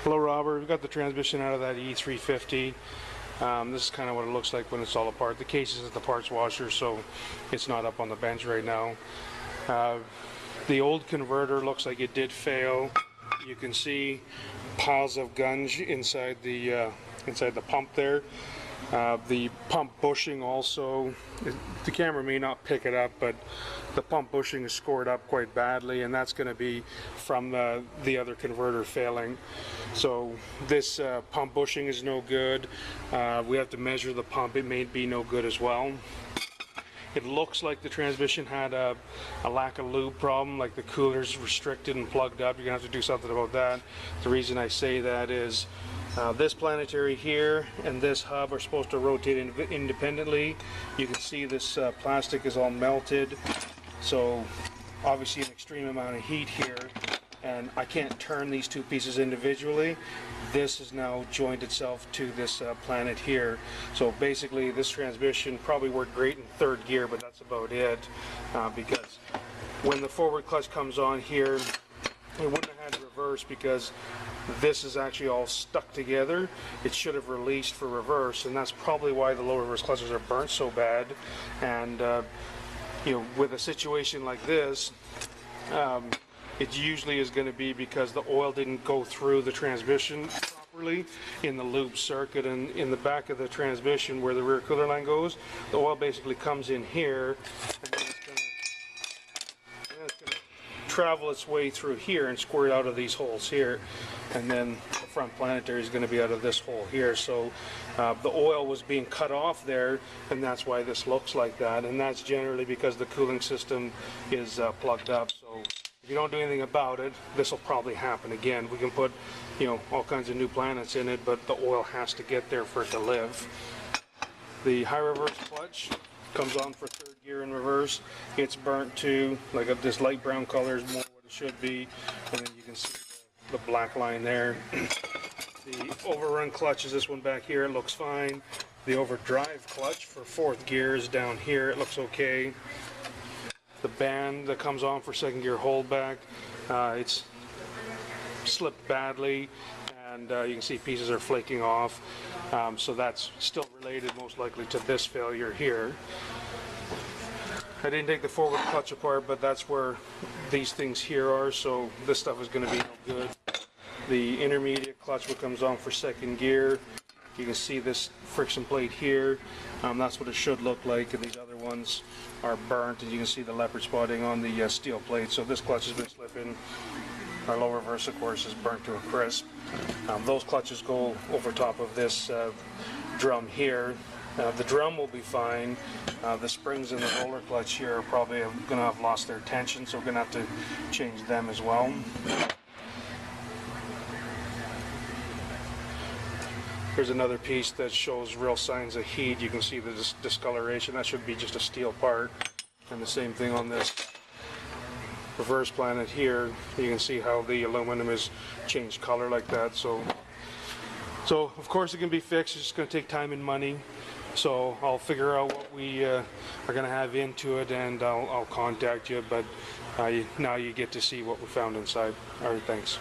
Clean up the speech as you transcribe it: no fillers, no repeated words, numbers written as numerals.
Hello Robert, we got the transmission out of that E250. This is kind of what it looks like when it's all apart. The case is at the parts washer, so it's not up on the bench right now. The old converter looks like it did fail. You can see piles of gunge inside the pump there. The pump bushing also, the camera may not pick it up, but the pump bushing is scored up quite badly, and that's going to be from the other converter failing. So this pump bushing is no good. We have to measure the pump. It may be no good as well. It looks like the transmission had a lack of lube problem, like the cooler's restricted and plugged up. You're going to have to do something about that. The reason I say that is this planetary here and this hub are supposed to rotate independently. You can see this plastic is all melted, so obviously an extreme amount of heat here, and I can't turn these two pieces individually. This is now joined itself to this planet here. So basically this transmission probably worked great in third gear, but that's about it, because when the forward clutch comes on here, it wouldn't have had reverse because this is actually all stuck together. It should have released for reverse, and that's probably why the low reverse clutches are burnt so bad. And you know, with a situation like this, it usually is going to be because the oil didn't go through the transmission properly in the lube circuit, and in the back of the transmission where the rear cooler line goes, the oil basically comes in here, and then it's going to travel its way through here and squirt out of these holes here, and then the front planetary is going to be out of this hole here. So the oil was being cut off there, and that's why this looks like that, and that's generally because the cooling system is plugged up. So if you don't do anything about it, this will probably happen again. We can put, you know, all kinds of new planets in it, but the oil has to get there for it to live. The high reverse clutch comes on for third gear in reverse. It's burnt to like this light brown color is more what it should be, and then you can see the black line there. The overrun clutch is this one back here. It looks fine. The overdrive clutch for fourth gear is down here. It looks okay. The band that comes on for second gear holdback, it's slipped badly, and you can see pieces are flaking off, so that's still related most likely to this failure here. I didn't take the forward clutch apart, but that's where these things here are, so this stuff is going to be no good. The intermediate clutch, what comes on for second gear, you can see this friction plate here. That's what it should look like, and these other ones are burnt, and you can see the leopard spotting on the steel plate. So this clutch has been slipping. Our low reverse, of course, is burnt to a crisp. Those clutches go over top of this drum here. The drum will be fine. The springs in the roller clutch here are probably going to have lost their tension, so we're going to have to change them as well. Here's another piece that shows real signs of heat. You can see the discoloration. That should be just a steel part. And the same thing on this reverse planet here. You can see how the aluminum is changed color like that. So of course it can be fixed. It's just going to take time and money. So I'll figure out what we are going to have into it, and I'll contact you. But now you get to see what we found inside. All right, thanks.